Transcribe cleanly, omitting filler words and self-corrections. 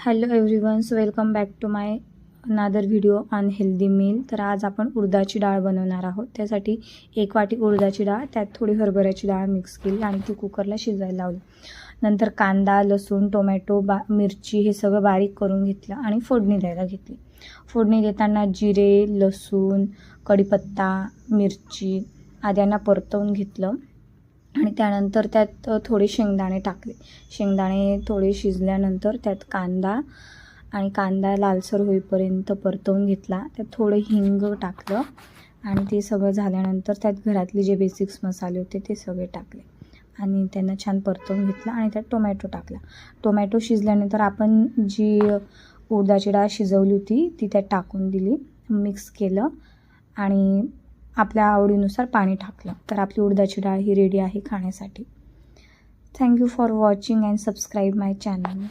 Hello everyones, welcome back to my another video on healthy meal. तर आज आपण उडदाची डाळ बनवणार आहोत. त्यासाठी 1 वाटी उडदाची डाळ, त्यात थोडी हरभऱ्याची डाळ मिक्स केली आणि ती कुकरला शिजायला लावली. नंतर कांदा, लसूण, टोमॅटो, मिरची हे सगळं बारीक करून घेतलं आणि फोडणी द्यायला घेतली. फोडणी देताना जिरे, लसूण, कढीपत्ता, मिरची आद्यांना परतवून घेतलं आणि त्यानंतर त्यात थोडे शेंगदाणे टाकले. शेंगदाणे थोडे शिजल्यानंतर त्यात कांदा लालसर होईपर्यंत परतवून घेतला. त्यात थोडं हिंग टाकलं आणि ते सगळं झाल्यानंतर त्यात घरातले जे बेसिक्स मसाले होते ते सगळे टाकले आणि त्यांना छान परतवून घेतलं आणि त्यात टोमॅटो टाकला. टोमॅटो शिजल्यानंतर आपण जी उडदाची डाळ शिजवली होती ती त्यात टाकून दिली, मिक्स केलं आणि आपल्या आवडीनुसार पाणी टाकलं. तर आपली उडदाची डाळ ही रेडी आहे खाण्यासाठी. Thank you for watching and subscribe my channel.